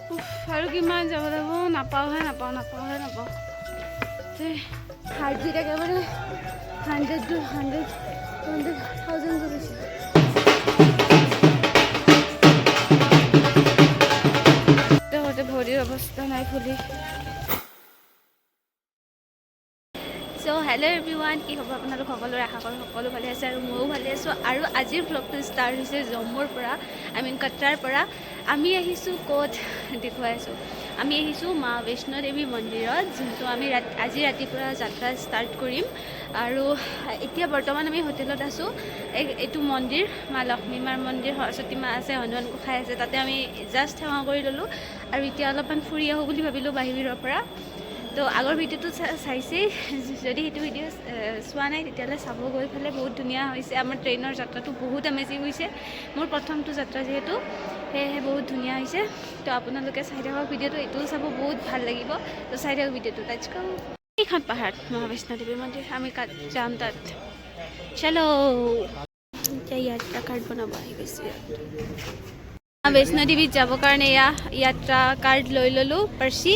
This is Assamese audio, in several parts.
আৰু কিমান যাব লাগিব নাপাওঁহে নাপাওঁ হাৰ্টবিট একেবাৰে 100,000 কৰিছে। ভৰিৰ অৱস্থা নাই ফুলি। চ' হেল্ল' এভৰিৱান, কি হ'ব আপোনালোক সকলোৰে আশা কৰোঁ সকলো ভালে আছে আৰু ময়ো ভালে আছোঁ। আৰু আজিৰ ব্লগটো ষ্টাৰ্ট হৈছে জম্মুৰ পৰা, কাটৰাৰ পৰা। আমি আহিছোঁ ক'ত দেখুৱাই আছোঁ। আমি আহিছোঁ মা বৈষ্ণদেৱী মন্দিৰত, যোনটো আমি আজি ৰাতিপুৱা যাত্ৰা ষ্টাৰ্ট কৰিম। আৰু এতিয়া বৰ্তমান আমি হোটেলত আছোঁ। এইটো মন্দিৰ মা লক্ষ্মী মাৰ মন্দিৰ, সৰস্বতী মা আছে, হনুমান গোসাঁই আছে, তাতে আমি জাষ্ট সেৱা কৰি ল'লোঁ। আৰু এতিয়া অলপমান ফুৰি আহোঁ বুলি ভাবিলোঁ বাহিৰৰ পৰা। তো আগৰ ভিডিঅ'টো চাইছেই, যদি সেইটো ভিডিঅ' চোৱা নাই তেতিয়াহ'লে চাব গৈ পেলাই। বহুত ধুনীয়া হৈছে, আমাৰ ট্ৰেইনৰ যাত্ৰাটো বহুত এমেজিং হৈছে। মোৰ প্ৰথমটো যাত্ৰা যিহেতু, সেয়েহে বহুত ধুনীয়া হৈছে। তো আপোনালোকে চাই থাকক ভিডিঅ'টো, এইটোও চাব, বহুত ভাল লাগিব। তো চাই থাকক ভিডিঅ'টো। লেটছ গো। এইখন পাহাৰ মা বৈষ্ণদেৱী মন্দিৰ, আমি যাম তাত। চলো। এতিয়া ইয়াত্ৰা কাৰ্ড বনাব আহি গৈছোঁ। মা বৈষ্ণদেৱীত যাবৰ কাৰণে ইয়াত্ৰা কাৰ্ড লৈ ল'লোঁ, পাৰ্চি।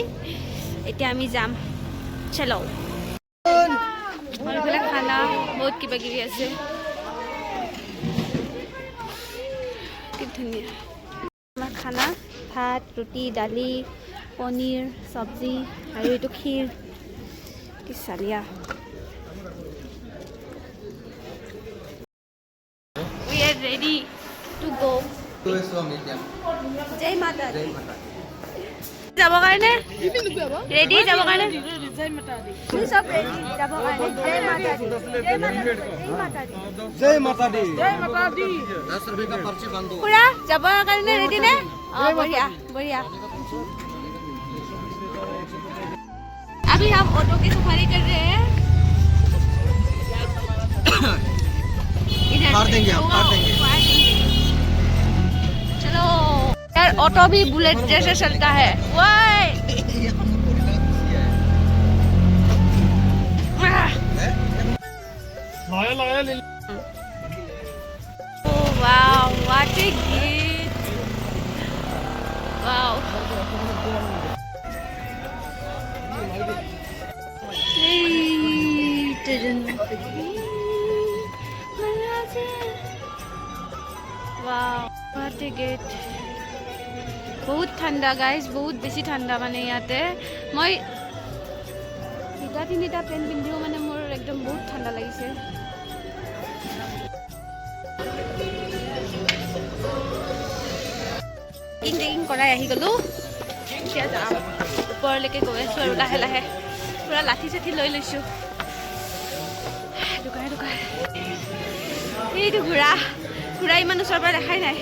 এতিয়া আমি যাম। চলো। এইফালে খানা বহুত কিবা কিবি আছে, কি ধুনীয়া। আমাৰ খানা ভাত, ৰুটি, দালি, পনীৰ, চব্জি আৰু এইটো ক্ষীৰ। কি চালিয়া। We are ready to go. জয় মাতা দি। যাবৰ কাৰণে ৰেডি, যাবৰ কাৰণে চব ৰেডি যাবৰ কাৰণে। জয় মাতা দি। খুৰা যাবৰ কাৰণে ৰেডি নে? বঢ়িয়া বঢ়িয়া। अभी हम ऑटो की सफारी कर रहे हैं। मार देंगे हम, मार देंगे। चलो यार, ऑटो भी बुलेट जैसे चलता है। वाह wow, what a gift. Wow. Wow, what a gift. বহুত ঠাণ্ডা গাইজ, বহুত বেছি ঠাণ্ডা মানে ইয়াতে। মই দুটা তিনিটা পেণ্ট পিন্ধিও মানে মোৰ একদম বহুত ঠাণ্ডা লাগিছে। পেকিং কৰাই আহি গ'লোঁ। এতিয়া যাম, ওপৰলৈকে গৈ আছোঁ আৰু লাহে লাহে। পূৰা লাঠি চাঠি লৈ লৈছোঁ। দোকানে দোকান। এইটো ঘোঁৰা ইমান ওচৰৰ পৰা দেখাই নাই।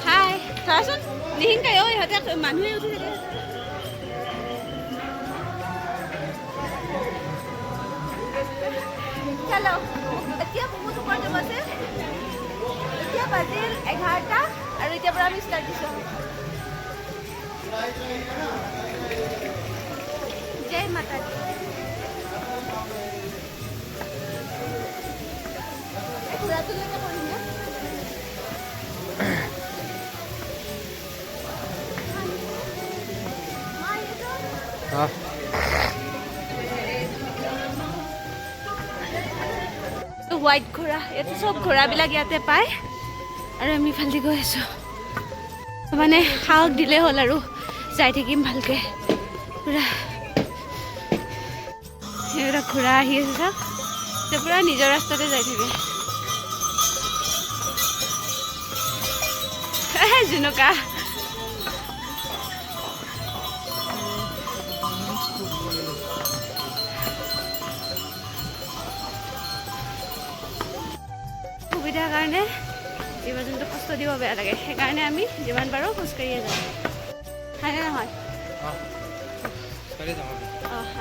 হাই, ধৰাচোন নিহিংকাই। ইহঁতে মানুহে উঠি থাকে। চলো, এতিয়া বহুত ওপৰত যাব আছে। এতিয়া বাজিল 11টা আৰু এতিয়াৰ পৰা আমি ষ্টাৰ্ট দিছোঁ। জয় মাতা দি। ঘোঁৰাটোলৈকে কৰিম নে? হোৱাইট ঘোঁৰা, ইয়াতে চব ঘোঁৰাবিলাক ইয়াতে পায়। আৰু আমি ইফালে গৈ আছোঁ। মানে সাহস দিলেই হ'ল আৰু যাই থাকিম ভালকৈ। পূৰা সেইবিলাক ঘোঁৰা আহি আছে চাওক, পূৰা নিজৰ ৰাস্তাতে যাই থাকে। জুনুকা সুবিধাৰ কাৰণে জীৱ জন্তু কষ্ট দিব বেয়া লাগে, সেইকাৰণে আমি যিমান পাৰোঁ খোজকাঢ়িয়ে যাওঁ। হয়নে নহয়?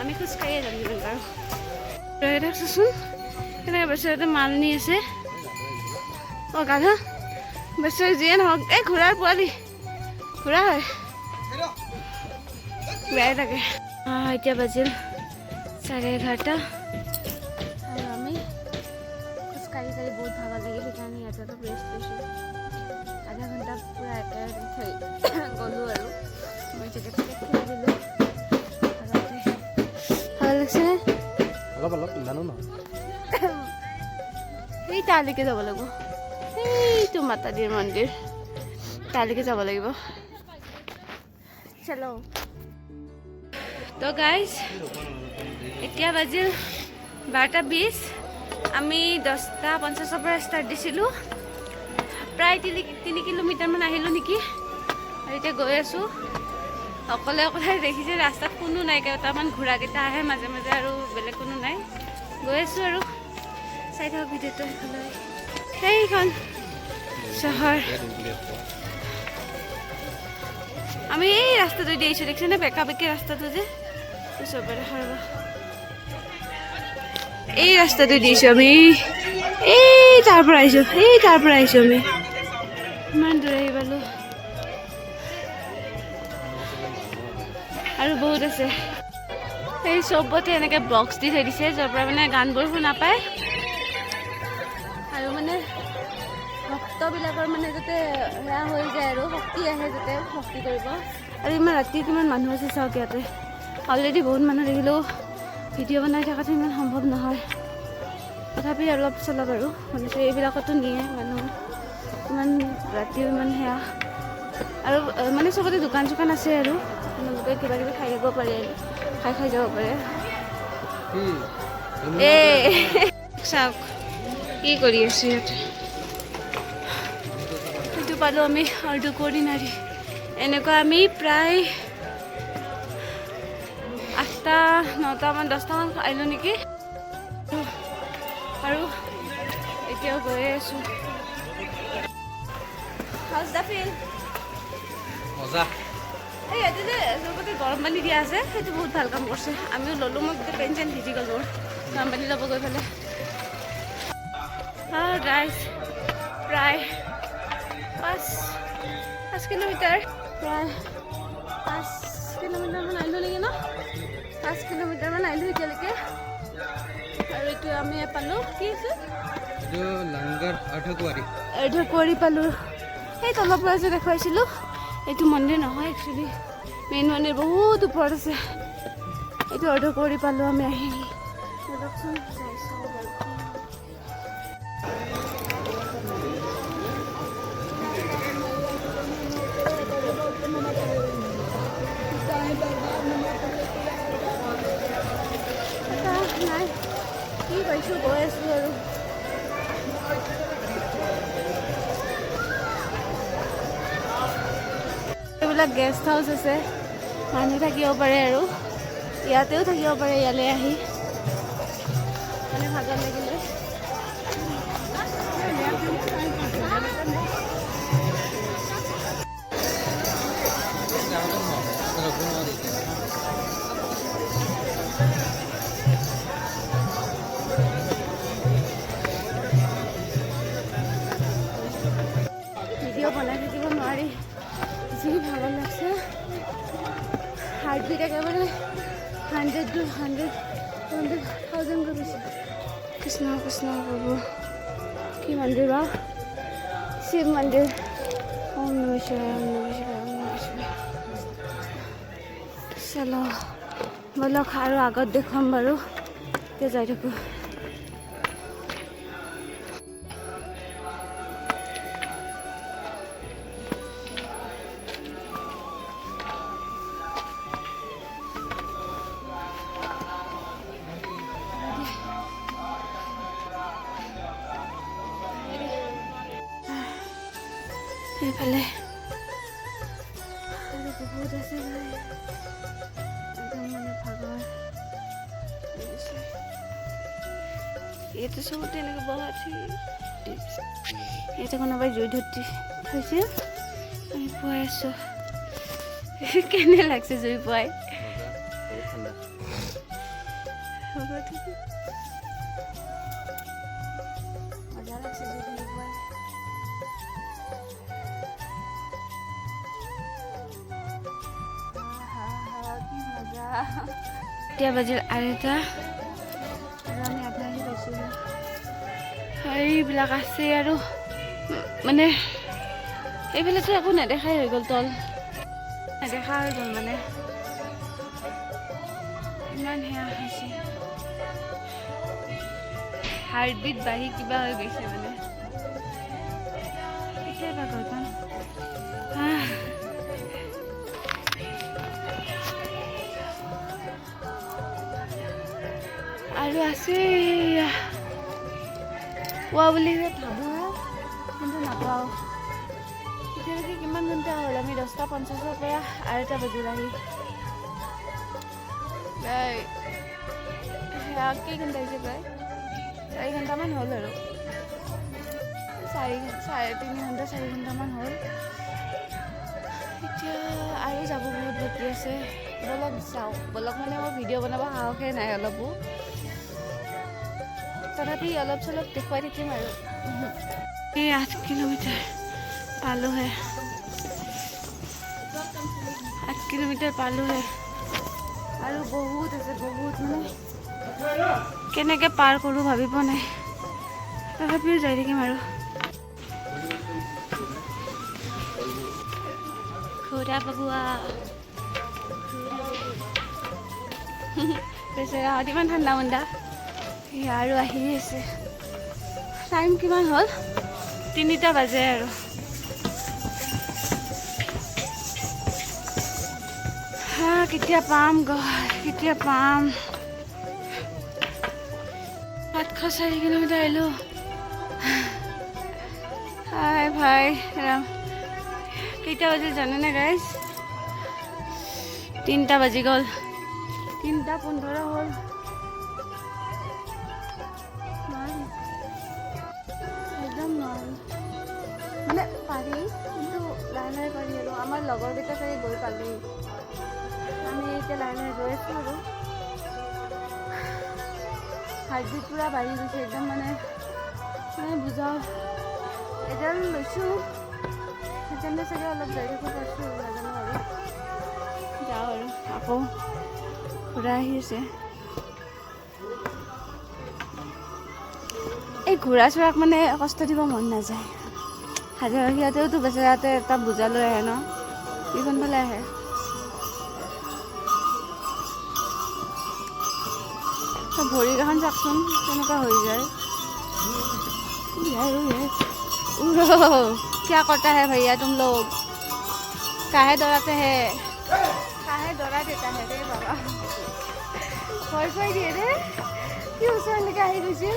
আমি খোজকাঢ়িয়ে যাম যিমান পাৰোঁ। চাচোন কেনেকৈ বেচেৰাতে মাল নি আছে। গাধা বেচেৰা যিয়ে নহওক। এই ঘোঁৰাৰ পোৱালি, ঘোঁৰা হয়, বেয়াই লাগে। এতিয়া বাজিল 11:30 আৰু আমি খোজকাঢ়ি বহুত ভাগৰ লাগিল। সেইকাৰণে ইয়াতে অলপ ৰেষ্ট লৈছোঁ। আধা ঘণ্টা পূৰা একেৰাহে থৈ গ'লোঁ আৰু অলপ ইমানো নহয় সেই তালৈকে যাব লাগিব সেইটো মাতাদীৰ মন্দিৰ তালৈকে যাব লাগিব চলো তো গাইজ এতিয়া বাজিল 12:20 আমি 10:50 পৰা ষ্টাৰ্ট দিছিলোঁ প্ৰায় 3 কিলোমিটাৰমান আহিলোঁ নেকি আৰু এতিয়া গৈ আছোঁ অকলে অকলে দেখিছে ৰাস্তাত কোনো নাই কেইটামান ঘোঁৰাকেইটা আহে মাজে মাজে আৰু বেলেগ কোনো নাই গৈ আছোঁ আৰু চাই থাকক ভিডিঅ'টো সেইখন চহৰ আমি এই ৰাস্তাটো দি আহিছোঁ দেখিছেনে বেকা বেকি ৰাস্তাটো যে চবে দেখা ৰ'ব এই ৰাস্তাটো দিছোঁ আমি এই তাৰ পৰা আহিছোঁ আমি ইমান দূৰ আহি পালোঁ আৰু বহুত আছে এই চবতে এনেকৈ বক্স দি থৈ দিছে য'ৰ পৰা মানে গানবোৰ শুনা পায় আৰু মানে ভক্তবিলাকৰ মানে যাতে সেয়া হৈ যায় আৰু শক্তি আহে যাতে ভক্তি কৰিব আৰু ইমান ৰাতি কিমান মানুহ আছে চাওক ইয়াতে অলৰেডি বহুত মানুহ দেখিলেও ভিডিঅ' বনাই থকাটো ইমান সম্ভৱ নহয় তথাপি অলপ চলপ আৰু মানে এইবিলাকতো নিয়ে মানুহ ইমান ৰাতিও ইমান সেয়া আৰু মানে চবতে দোকান চোকান আছে আৰু আপোনালোকে কিবা কিবি খাই যাব পাৰে আৰু খাই যাব পাৰে চাওক কি কৰি আছো ইয়াতে সেইটো পালোঁ আমি আৰু কোঅৰ্ডিনাৰী এনেকুৱা আমি প্ৰায় 8টা 9টামান 10টামান আহিলোঁ নেকি আৰু এতিয়াও গৈ আছোঁ হাউজ দা ফিল মজা এই ইয়াতে যে চবতে গৰম পানী দিয়া আছে সেইটো বহুত ভাল কাম কৰিছে আমিও ল'লোঁ মই গোটেই পেন চেন ভিজি গ'লোঁ গৰম পানী ল'ব গৈ পেলাই গাইজ প্ৰায় 5 কিলোমিটাৰ প্ৰায় 5 কিলোমিটাৰমান আহিলোঁ নেকি ন 5 কিলোমিটাৰমান আহিলোঁ এতিয়ালৈকে আৰু এইটো আমি পালোঁ কি আছে এইটো লাংগাৰ অৰ্ধকুঁৱাৰী পালোঁ সেই তলৰ পৰা যে দেখুৱাইছিলোঁ এইটো মন্দিৰ নহয় একচুৱেলি মেইন মন্দিৰ বহুত ওপৰত আছে এইটো অৰ্ধকুঁৱাৰী পালোঁ আমি আহি চাওকচোন নাই কি পাইছোঁ গৈ আছোঁ আৰু এইবিলাক গেষ্ট হাউচ আছে মানুহ থাকিব পাৰে আৰু ইয়াতেও থাকিব পাৰে ইয়ালৈ আহি মানে ভাগৰ লাগিলে ভিডিঅ' বনাই থাকিব নোৱাৰি যি ভাগৰ লাগছে হাৰ্টবিট একেবাৰে 100,000 গৈছে কৃষ্ণ কৃষ্ণ প্ৰভু কি মন্দিৰ বা শিৱ মন্দিৰ ওম নমঃ শিৱায় ওম নমঃ শিৱায় ওম নমঃ শিৱায় চলো ব'লক আৰু আগত দেখুৱাম বাৰু এতিয়া যাই থাকোঁ এইফালে আৰু বহুত আছে একদম মানে ভাগৰ এইটো চবতে এনেকৈ বহা ইয়াতে কোনোবাই জুই ধৰি থৈছে আমি পুৱাই আছোঁ কেনে লাগছে জুই পুৱাই হ'ব ঠিক মজা লাগছে জুই ধৰি পুৱাই এতিয়া বাজিল 2:30 আৰু আমি আধা আহি পাইছোঁ এইবিলাক আছে আৰু মানে এইবিলাকতো একো নেদেখাই হৈ গ'ল তল নেদেখা হৈ গ'ল মানে ইমান সেয়া হৈছে হাৰ্টবিট বাঢ়ি কিবা হৈ গৈছে মানে এতিয়াই ভাগৰ পাম আৰু আছে পোৱা বুলি ভাবোঁ কিন্তু নাপাওঁ এতিয়ালৈকে কিমান ঘণ্টা হ'ল আমি 10:50 পৰা 2টা বাজিল আহি প্ৰায় কেই ঘণ্টা হৈছে প্ৰায় 4 ঘণ্টামান হ'ল আৰু 3.5 ঘণ্টা 4 ঘণ্টামান হ'ল এতিয়া আৰু যাব বহুত বাকী আছে বলক চাওঁ বলক মানে মই ভিডিঅ' বনাব সাহসে নাই অলপো তথাপি অলপ চলপ দেখুৱাই থাকিম আৰু এই 8 কিলোমিটাৰ পালোহে 8 কিলোমিটাৰ পালোহে আৰু বহুত আছে বহুত মানে কেনেকৈ পাৰ কৰোঁ ভাবি পোৱা নাই তথাপিও যাই থাকিম আৰু ঘোঁৰা বগোৱা বেচেৰা ইমান ঠাণ্ডা মণ্ডা আৰু আহি আছে টাইম কিমান হ'ল 3টা বাজে আৰু কেতিয়া পাম কেতিয়া পাম 704 কিলোমিটাৰ আহিলোঁ হাই ভাই ৰাম কেইটা বাজি জানেনে গাইজ 3টা বাজি গ'ল 3:15 হ'ল একদম নোৱাৰি মানে পাৰি কিন্তু লাহে লাহে পাৰি আৰু আমাৰ লগৰকেইটা চাগে গৈ পালেই আমি এতিয়া লাহে লাহে গৈ আছোঁ আৰু হাৰ্টবিট পূৰা বাঢ়ি গৈছে একদম মানে বুজাওঁ এডাল লৈছোঁ সেইকাৰণে চাগে অলপ যাই থাকিব পাৰিছোঁ নাজানো আৰু যাওঁ আৰু আকৌ ঘূৰা আহি আছে এই ঘোঁৰা চোৰাক মানে কষ্ট দিব মন নাযায় সিহঁতেওতো বেচেৰাতে এটা বোজা লৈ আহে ন কোনফালে আহে ভৰিকেইখন চাওকচোন কেনেকুৱা হৈ যায় क्या करता है भैया तुम लोग काहे दौड़ाते हैं काहे दौड़ा देता है रे बाबा भय भय দিয়ে रे কি ওচৰলৈকে আহি গৈছিল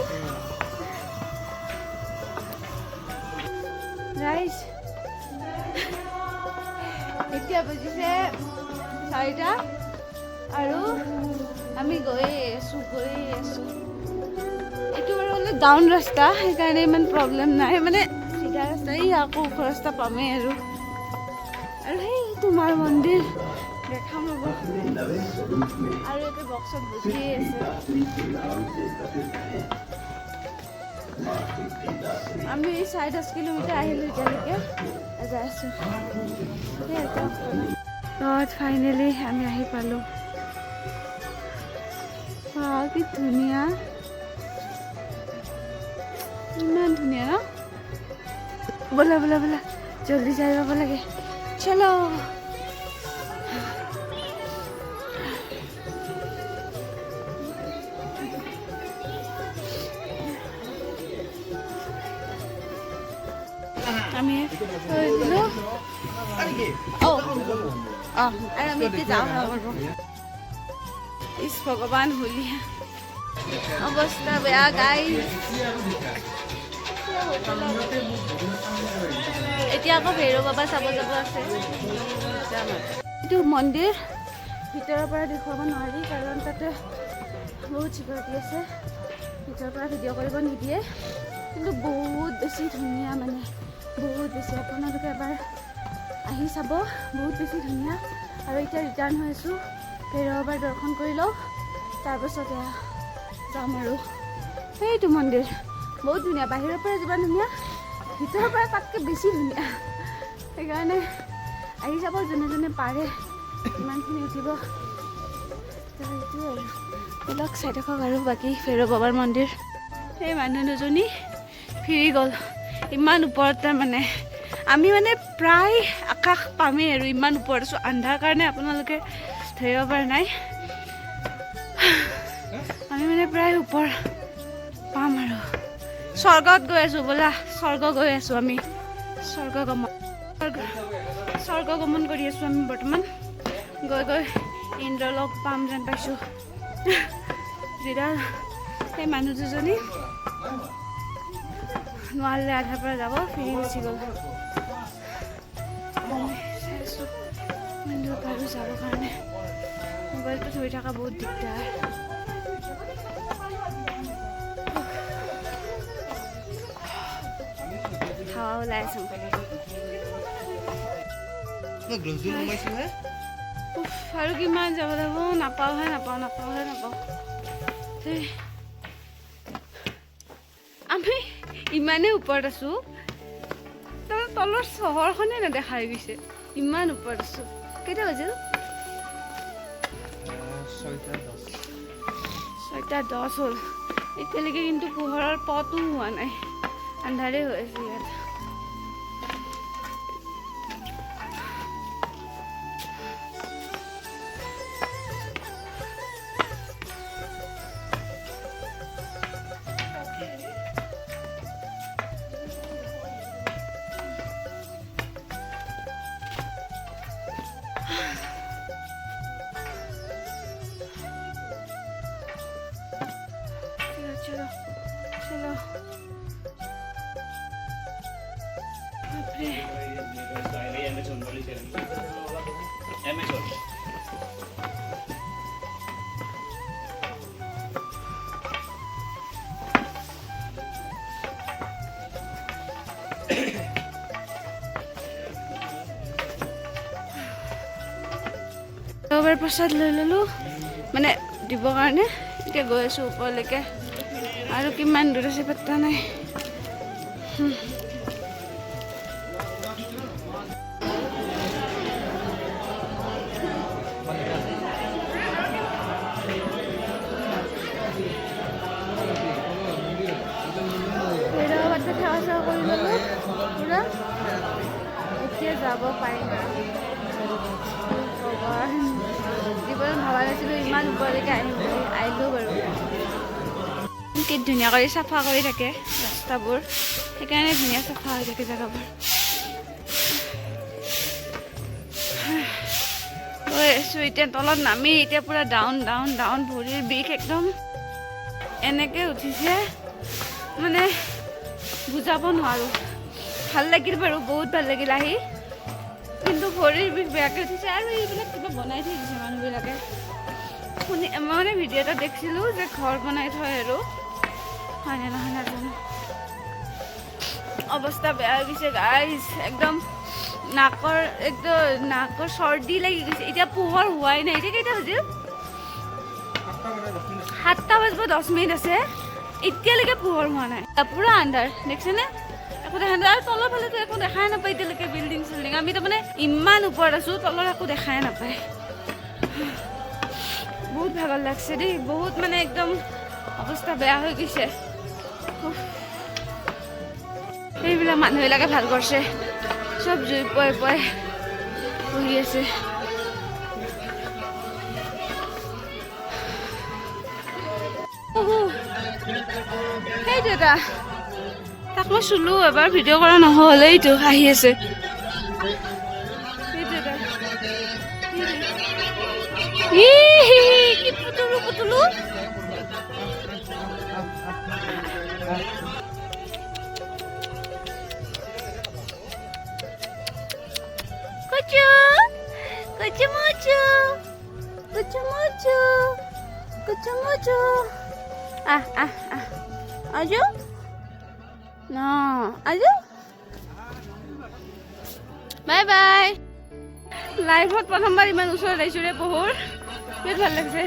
ৰাইজ এতিয়া বুজিছে 4টা আৰু আমি গৈ আছোঁ এইটো বাৰু অলপ ডাউন ৰাস্তা সেইকাৰণে ইমান প্ৰব্লেম নাই মানে চিধা ৰাস্তা এই আকৌ ওখ ৰাস্তা পামেই আৰু সেই তোমাৰ মন্দিৰ দেখাম ৰ'ব আৰু ইয়াতে বক্সত বহিয়ে আছে আমি 10.5 কিলোমিটাৰ আহিলোঁ এতিয়ালৈকে যাই আছোঁ ফাইনেলি আমি আহি পালোঁ কি ধুনীয়া ইমান ধুনীয়া ন ব'লা ব'লা ব'লা জলদি যাই পাব লাগে চলো আমি আমি এতিয়া যাওঁ ইছ ভগৱান হলিয়া অৱস্থা বেয়া গাইজ এতিয়া আকৌ ভৈৰৱ বাবা চাব যাব আছে এইটো মন্দিৰ ভিতৰৰ পৰা দেখুৱাব নোৱাৰি কাৰণ তাতে বহুত চিকিউৰিটি আছে ভিতৰৰ পৰা ভিডিঅ' কৰিব নিদিয়ে কিন্তু বহুত বেছি ধুনীয়া মানে বহুত বেছি আপোনালোকে এবাৰ আহি চাব বহুত বেছি ধুনীয়া আৰু এতিয়া ৰিটাৰ্ণ হৈ আছোঁ ভৈৰৱ বাবাৰ দৰ্শন কৰি লওঁ তাৰপাছত যাম আৰু সেইটো মন্দিৰ বহুত ধুনীয়া বাহিৰৰ পৰা যিমান ধুনীয়া ভিতৰৰ পৰা তাতকৈ বেছি ধুনীয়া সেইকাৰণে আহি যাব যোনে যোনে পাৰে ইমানখিনি উঠিব সেইটোৱে আৰু এইবিলাক চাই থাকক আৰু বাকী ভৈৰৱ বাবাৰ মন্দিৰ সেই মানুহ দুজনী ফিৰি গ'ল ইমান ওপৰত তাৰমানে আমি মানে প্ৰায় আকাশ পামেই আৰু ইমান ওপৰত আছোঁ আন্ধাৰ কাৰণে আপোনালোকে ধৰিব পৰা নাই আমি মানে প্ৰায় ওপৰ পাম আৰু স্বৰ্গত গৈ আছোঁ ব'লা, স্বৰ্গ গৈ আছোঁ আমি, স্বৰ্গ গমন কৰি আছোঁ আমি বৰ্তমান। গৈ গৈ ইন্দ্ৰলোক পাম যেন পাইছোঁ। যিডাল সেই মানুহ দুজনী নোৱাৰিলে আধাৰ পৰা যাব, ফিৰি গুচি গ'ল। চাই আছোঁ কিন্তু পাৰোঁ যাবৰ কাৰণে। মোবাইলটো ধৰি থকা বহুত দিগদাৰ। হাৱা ওলাই আছোঁ। আৰু কিমান যাব লাগিব, নাপাওঁহে নাপাওঁ। আমি ইমানেই ওপৰত আছোঁ, তাৰ তলৰ চহৰখনে নেদেখা হৈ গৈছে, ইমান ওপৰত আছোঁ। কেইটা বাজিল? 6:10 হ'ল। এতিয়ালৈকে কিন্তু পোহৰৰ পথো হোৱা নাই, আন্ধাৰে হৈ আছে ইয়াত। চলো বাপৰে প্ৰসাদ লৈ ল'লোঁ মানে দিবৰ কাৰণে। এতিয়া গৈ আছোঁ ওপৰলৈকে, আৰু কিমান দূৰ আছে পাত্তা নাই। সেৱা চেৱা কৰি ল'লোঁ পুৰা, এতিয়া যাব পাৰিম। জীৱনত ভবা নাছিলোঁ ইমান ওপৰলৈকে আহিলোঁ বাৰু। কি ধুনীয়া কৰি চাফা কৰি থাকে ৰাস্তাবোৰ, সেইকাৰণে ধুনীয়া চাফা হৈ থাকে জেগাবোৰ। গৈ আছোঁ এতিয়া তলত নামি, এতিয়া পুৰা ডাউন, ভৰিৰ বিষ একদম এনেকৈ উঠিছে মানে বুজাব নোৱাৰোঁ। ভাল লাগিল বাৰু, বহুত ভাল লাগিল আহি, কিন্তু ভৰিৰ বিষ বেয়াকৈ উঠিছে। আৰু এইবিলাক কিবা বনাই থৈ দিছে মানুহবিলাকে। মই মানে ভিডিঅ' এটা দেখিছিলোঁ যে ঘৰ বনাই থয় আৰু, হয়নে নহয় নাজানো। অৱস্থা বেয়া হৈ গৈছে গাইজ, একদম নাকৰ চৰ্দি লাগি গৈছে। এতিয়া পোহৰ হোৱাই নাই। এতিয়া কেইটা বাজিল? 7:10 আছে, এতিয়ালৈকে পোহৰ হোৱা নাই, পুৰা আন্ধাৰ। দেখিছেনে? একো দেখা নাই। আৰু তলৰ ফালেতো একো দেখাই নাপায় এতিয়ালৈকে, বিল্ডিং চিল্ডিং। আমি তাৰমানে ইমান ওপৰত আছোঁ, তলৰ একো দেখাই নাপায়। বহুত ভাগৰ লাগছে দেই, বহুত মানে একদম অৱস্থা বেয়া হৈ গৈছে। সেইবিলাক মানুহবিলাকে ভাল কৰিছে, চব জুই পুৱাই বহি আছে। সেইটো এটা তাক মই চুলো এবাৰ, ভিডিঅ' কৰা নহ'ল, এইটো আহি আছে। কি পুতুলো kucu. Ayo. No, ayo. Bye bye. লাইফত প্ৰথমবাৰ ইমান ওচৰত আহিছোঁ ৰে পোহৰ, বহুত ভাল লাগিছে।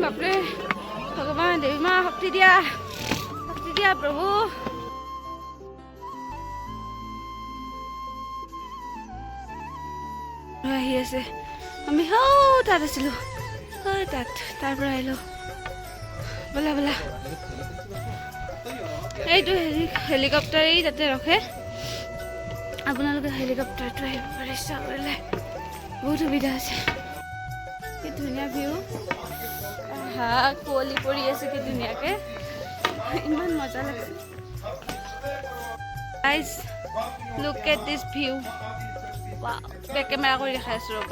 বাপৰে ভগৱান, দেৱী মা শক্তি দিয়া প্ৰভু। আহি আছে, আমি তাত আছিলোঁ, তাৰ পৰা আহিলোঁ। বলা এইটো হেলিকপ্টাৰ তাতে ৰখে, আপোনালোকে হেলিকপ্টাৰটো আহিব পাৰে, ইচ্ছা কৰিলে বহুত সুবিধা আছে। কি ধুনীয়া ভিউ। হা কুঁৱলী পৰি আছে কি ধুনীয়াকৈ ইমান মজা লাগিছে guys look at this view back camera কৰি দেখাই আছোঁ ৰ'ব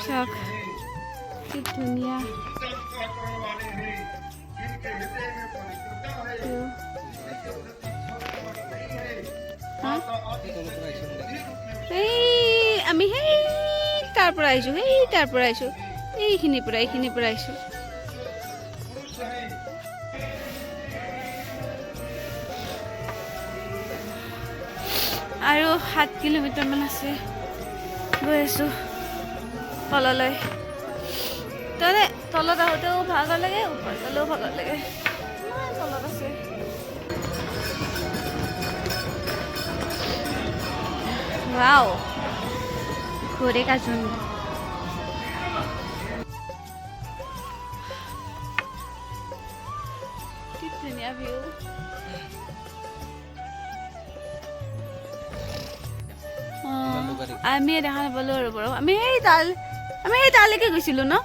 চাওক কি ধুনীয়া আমি সেই তাৰ পৰা আহিছোঁ এইখিনিৰ পৰা আহিছোঁ আৰু 7 কিলোমিটাৰমান আছে গৈ আছোঁ তললৈ তলত আহোঁতেও ভাগৰ লাগে ওপৰত গ'লেও ভাগৰ লাগে ইমান তলত আছে ৱাও ঘূৰে কাজুন কি ধুনীয়া ভিউ আমি দেখা নাপালোঁ আৰু বাৰু আমি সেই তালৈকে গৈছিলোঁ ন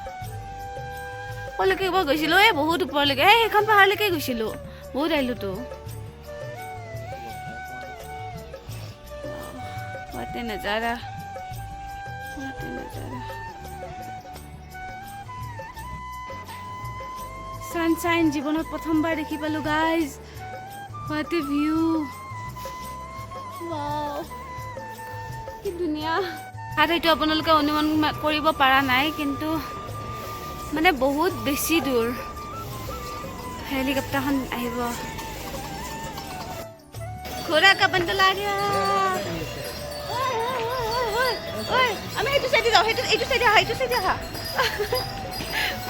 ক'লৈকে এবাৰ গৈছিলোঁ এই বহুত ওপৰলৈকে সেইখন পাহাৰলৈকে গৈছিলোঁ বহুত আহিলোঁতো নজাৰা ছানশ্বাইন জীৱনত প্ৰথমবাৰ দেখি পালোঁ গাইজ হোৱাট এ ভিউ কি ধুনীয়া হয়তো আপোনালোকে অনুমান কৰিব পৰা নাই কিন্তু মানে বহুত বেছি দূৰ হেলিকপ্টাৰখন আহিব ঘোঁৰা কা বন্দলা দিয়া আমি এইটো চাইডে যাওঁ এইটো চাইডে আহা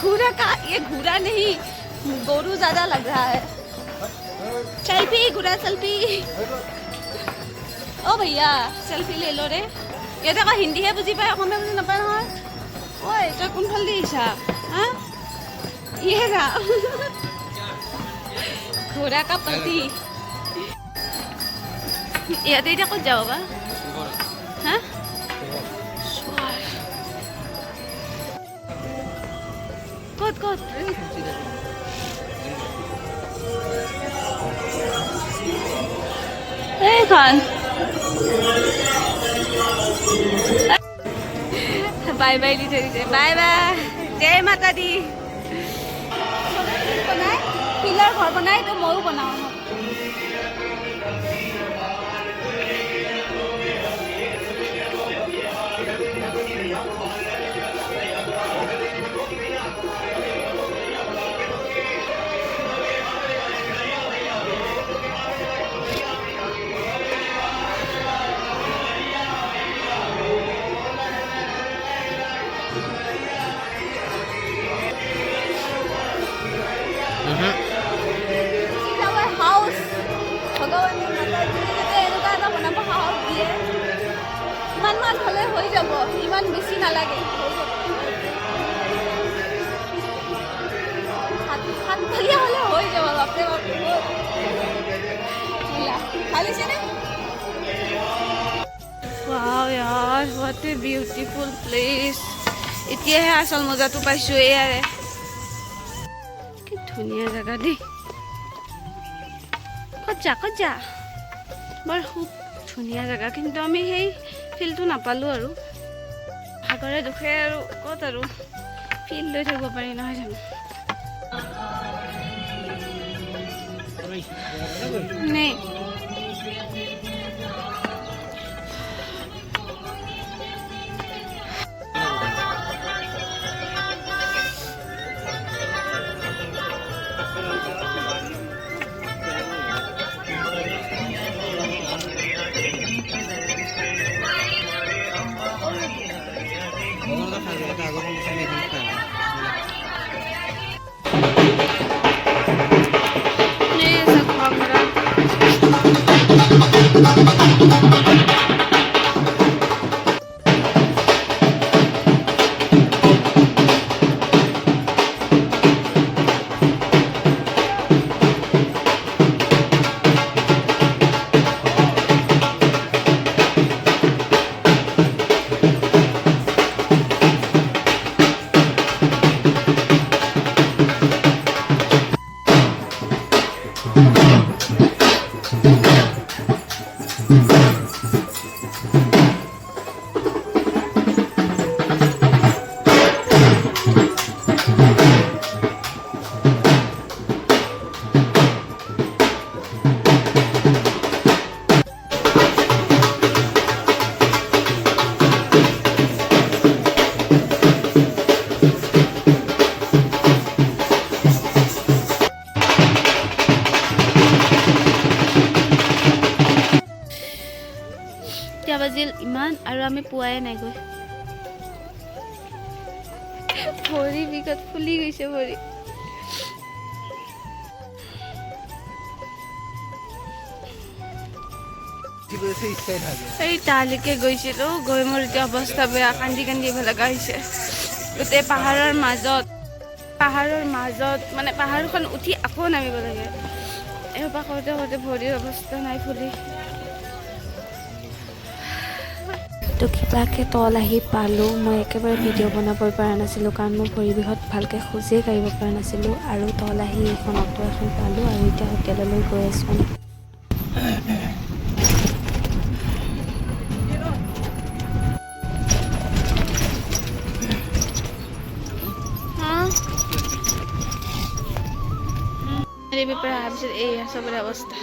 घोड़ा का ये घोड़ा नहीं गोरू ज्यादा लग रहा है सेल्फी घोड़ा सेल्फी ओ भैया सेल्फी ले लो रे ये देखो हिंदी है बुझी पाए অসমীয়া বুঝি নাপায় নহয় ওই তই কোনফাল দি আহিছা হা ये रा घोड़ा का पलटी ইয়াতে এতিয়া ক'ত যাব বা হা ক'ত এইখন বাই বাই দি ধৰিছে বাই বাই জয় মাতা দি বনাই পিলাৰ ঘৰ বনাই তো ময়ো বনাওঁ ইমান হ'লে হৈ যাব ইমান বেছি নালাগে সাতফালীয়া হ'লে হৈ যাব বাপৰে বাপৰে ভালিছেনে ৱাও यार what a beautiful place এতিয়াহে আসল মজাটো পাইছোঁ এয়াৰে কি ধুনীয়া জাগা দেই ক'ত যা বৰ খুব ধুনীয়া জাগা কিন্তু আমি সেই ফিলটো নাপালোঁ আৰু ভাগৰে দুখে আৰু ক'ত আৰু ফিল লৈ থাকিব পাৰি নহয় জানো নাই এতিয়া বাজিল ইমান আৰু আমি পোৱাই নাই গৈ ভৰি বিষত ফুলি গৈছে ভৰি এই তালৈকে গৈছিলোঁ গৈ মোৰ এতিয়া অৱস্থা বেয়া কান্দি কান্দি আহিব লগা হৈছে গোটেই পাহাৰৰ মাজত মানে পাহাৰখন উঠি আকৌ নামিব লাগে এসোপা কৰোঁতে কৰোঁতে ভৰিৰ অৱস্থা নাই ফুলি তো কিবাকৈ তল আহি পালোঁ মই একেবাৰে ভিডিঅ' বনাবই পৰা নাছিলোঁ কাৰণ মোৰ ভৰি বিষত ভালকৈ খোজেই কাঢ়িব পৰা নাছিলোঁ আৰু তল আহি এখন অটো এখন পালোঁ আৰু এতিয়া হোটেললৈ গৈ আছোঁ পৰা অহাৰ পিছত এইয়া চবৰে অৱস্থা